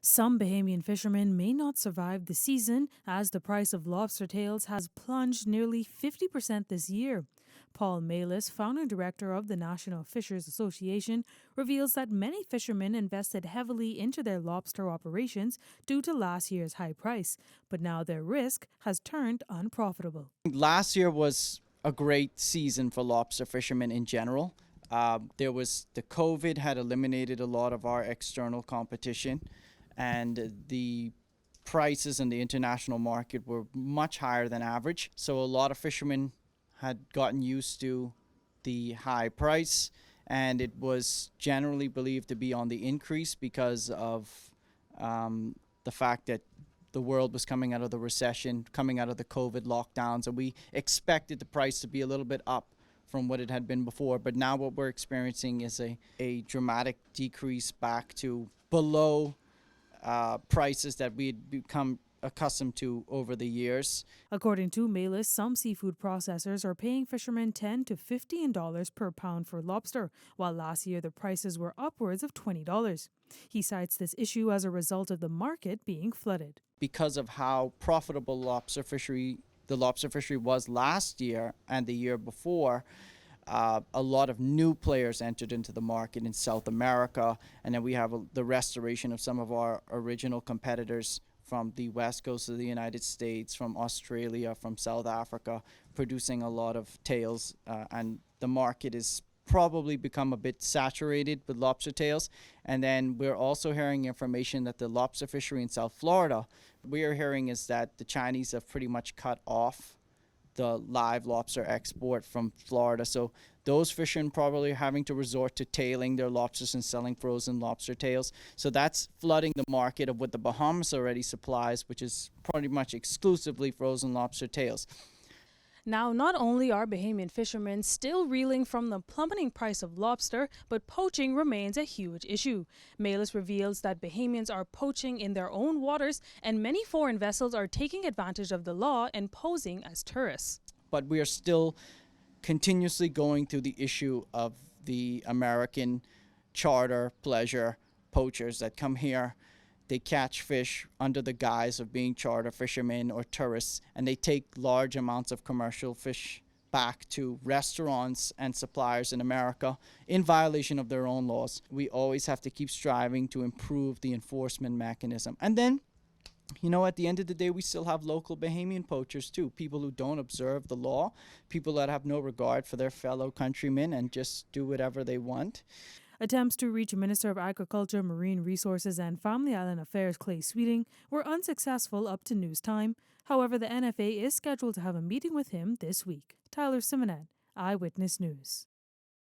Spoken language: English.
Some Bahamian fishermen may not survive the season as the price of lobster tails has plunged nearly 50% this year. Paul Malis, founding director of the National Fishers Association, reveals that many fishermen invested heavily into their lobster operations due to last year's high price, but now their risk has turned unprofitable. Last year was a great season for lobster fishermen in general. There was the COVID had eliminated a lot of our external competition, and the prices in the international market were much higher than average. So a lot of fishermen had gotten used to the high price, and it was generally believed to be on the increase because of the fact that the world was coming out of the recession, coming out of the COVID lockdowns, and we expected the price to be a little bit up from what it had been before. But now what we're experiencing is a dramatic decrease back to below prices that we had become accustomed to over the years. According to Malis, some seafood processors are paying fishermen $10 to $15 per pound for lobster, while last year the prices were upwards of $20. He cites this issue as a result of the market being flooded. Because of how profitable the lobster fishery was last year and the year before, a lot of new players entered into the market in South America, and then we have the restoration of some of our original competitors from the west coast of the United States, from Australia, from South Africa, producing a lot of tails, and the market is probably become a bit saturated with lobster tails. And then we're also hearing information that the lobster fishery in South Florida, we are hearing is that the Chinese have pretty much cut off the live lobster export from Florida. So those fishermen probably are having to resort to tailing their lobsters and selling frozen lobster tails. So that's flooding the market of what the Bahamas already supplies, which is pretty much exclusively frozen lobster tails. Now, not only are Bahamian fishermen still reeling from the plummeting price of lobster, but poaching remains a huge issue. Malis reveals that Bahamians are poaching in their own waters, and many foreign vessels are taking advantage of the law and posing as tourists. But we are still continuously going through the issue of the American charter pleasure poachers that come here. They catch fish under the guise of being charter fishermen or tourists, and they take large amounts of commercial fish back to restaurants and suppliers in America in violation of their own laws. We always have to keep striving to improve the enforcement mechanism. And then, at the end of the day, we still have local Bahamian poachers too, people who don't observe the law, people that have no regard for their fellow countrymen and just do whatever they want. Attempts to reach Minister of Agriculture, Marine Resources and Family Island Affairs Clay Sweeting were unsuccessful up to news time. However, the NFA is scheduled to have a meeting with him this week. Tyler Simonet, Eyewitness News.